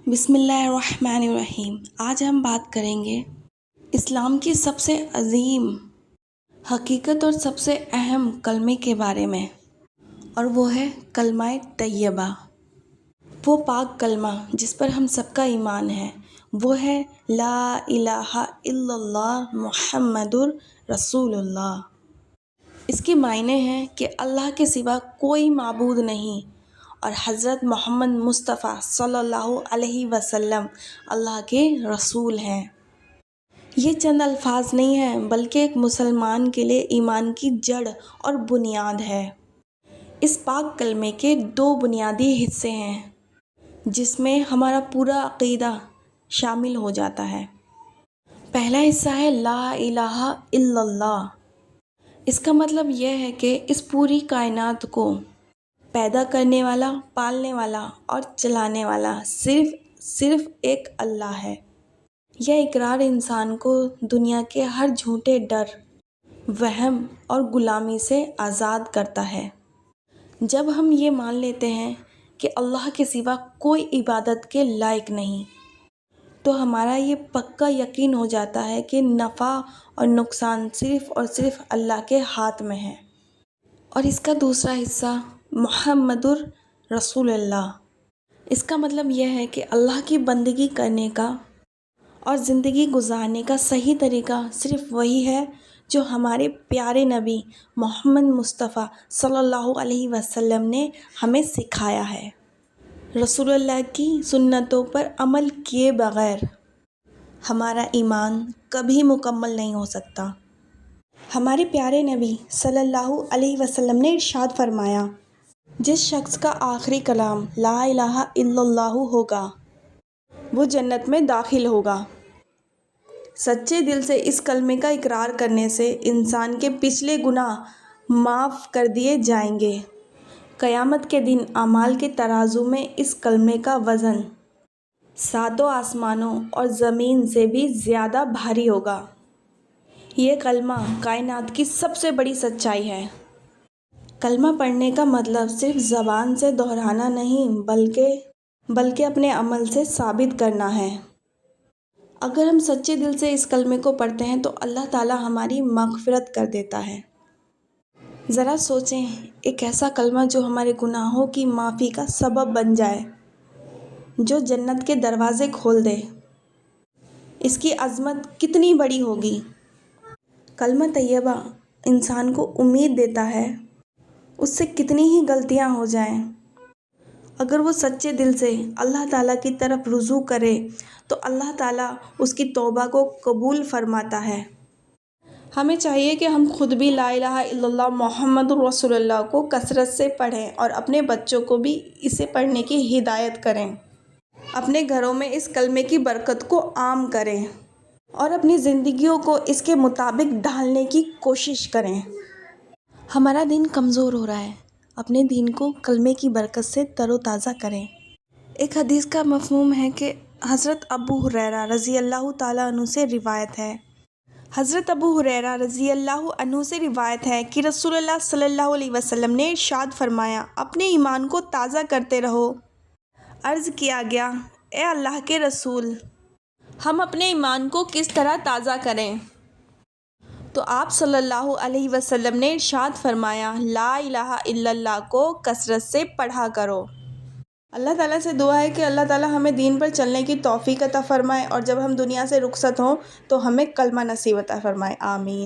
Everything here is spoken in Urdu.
بسم اللہ الرحمن الرحیم۔ آج ہم بات کریں گے اسلام کی سب سے عظیم حقیقت اور سب سے اہم کلمے کے بارے میں، اور وہ ہے کلمہ طیبہ۔ وہ پاک کلمہ جس پر ہم سب کا ایمان ہے، وہ ہے لا الہ الا اللہ محمد رسول اللہ۔ اس کے معنی ہیں کہ اللہ کے سوا کوئی معبود نہیں اور حضرت محمد مصطفیٰ صلی اللہ علیہ وسلم اللہ کے رسول ہیں۔ یہ چند الفاظ نہیں ہیں بلکہ ایک مسلمان کے لیے ایمان کی جڑ اور بنیاد ہے۔ اس پاک کلمے کے دو بنیادی حصے ہیں جس میں ہمارا پورا عقیدہ شامل ہو جاتا ہے۔ پہلا حصہ ہے لا الہ الا اللہ۔ اس کا مطلب یہ ہے کہ اس پوری کائنات کو پیدا کرنے والا، پالنے والا اور چلانے والا صرف ایک اللہ ہے۔ یہ اقرار انسان کو دنیا کے ہر جھوٹے ڈر، وہم اور غلامی سے آزاد کرتا ہے۔ جب ہم یہ مان لیتے ہیں کہ اللہ کے سوا کوئی عبادت کے لائق نہیں، تو ہمارا یہ پکا یقین ہو جاتا ہے کہ نفع اور نقصان صرف اور صرف اللہ کے ہاتھ میں ہے۔ اور اس کا دوسرا حصہ محمد رسول اللہ۔ اس کا مطلب یہ ہے کہ اللہ کی بندگی کرنے کا اور زندگی گزارنے کا صحیح طریقہ صرف وہی ہے جو ہمارے پیارے نبی محمد مصطفیٰ صلی اللہ علیہ وسلم نے ہمیں سکھایا ہے۔ رسول اللہ کی سنتوں پر عمل کیے بغیر ہمارا ایمان کبھی مکمل نہیں ہو سکتا۔ ہمارے پیارے نبی صلی اللہ علیہ وسلم نے ارشاد فرمایا، جس شخص کا آخری کلام لا الہ الا اللہ ہوگا وہ جنت میں داخل ہوگا۔ سچے دل سے اس کلمے کا اقرار کرنے سے انسان کے پچھلے گناہ معاف کر دیے جائیں گے۔ قیامت کے دن اعمال کے ترازو میں اس کلمے کا وزن ساتوں آسمانوں اور زمین سے بھی زیادہ بھاری ہوگا۔ یہ کلمہ کائنات کی سب سے بڑی سچائی ہے۔ کلمہ پڑھنے کا مطلب صرف زبان سے دہرانا نہیں بلکہ اپنے عمل سے ثابت کرنا ہے۔ اگر ہم سچے دل سے اس کلمے کو پڑھتے ہیں تو اللہ تعالیٰ ہماری مغفرت کر دیتا ہے۔ ذرا سوچیں، ایک ایسا کلمہ جو ہمارے گناہوں کی معافی کا سبب بن جائے، جو جنت کے دروازے کھول دے، اس کی عظمت کتنی بڑی ہوگی۔ کلمہ طیبہ انسان کو امید دیتا ہے، اس سے کتنی ہی غلطیاں ہو جائیں، اگر وہ سچے دل سے اللہ تعالیٰ کی طرف رجوع کرے تو اللہ تعالیٰ اس کی توبہ کو قبول فرماتا ہے۔ ہمیں چاہیے کہ ہم خود بھی لا الہ الا اللہ محمد رسول اللہ کو کثرت سے پڑھیں اور اپنے بچوں کو بھی اسے پڑھنے کی ہدایت کریں۔ اپنے گھروں میں اس کلمے کی برکت کو عام کریں اور اپنی زندگیوں کو اس کے مطابق ڈھالنے کی کوشش کریں۔ ہمارا دین کمزور ہو رہا ہے، اپنے دین کو کلمے کی برکت سے تر و تازہ کریں۔ ایک حدیث کا مفہوم ہے کہ حضرت ابو ہریرہ رضی اللہ تعالیٰ عنہ سے روایت ہے کہ رسول اللہ صلی اللہ علیہ وسلم نے ارشاد فرمایا، اپنے ایمان کو تازہ کرتے رہو۔ عرض کیا گیا، اے اللہ کے رسول، ہم اپنے ایمان کو کس طرح تازہ کریں؟ تو آپ صلی اللہ علیہ وسلم نے ارشاد فرمایا، لا الہ الا اللہ کو کثرت سے پڑھا کرو۔ اللہ تعالیٰ سے دعا ہے کہ اللہ تعالیٰ ہمیں دین پر چلنے کی توفیق عطا فرمائے، اور جب ہم دنیا سے رخصت ہوں تو ہمیں کلمہ نصیب عطا فرمائے۔ آمین۔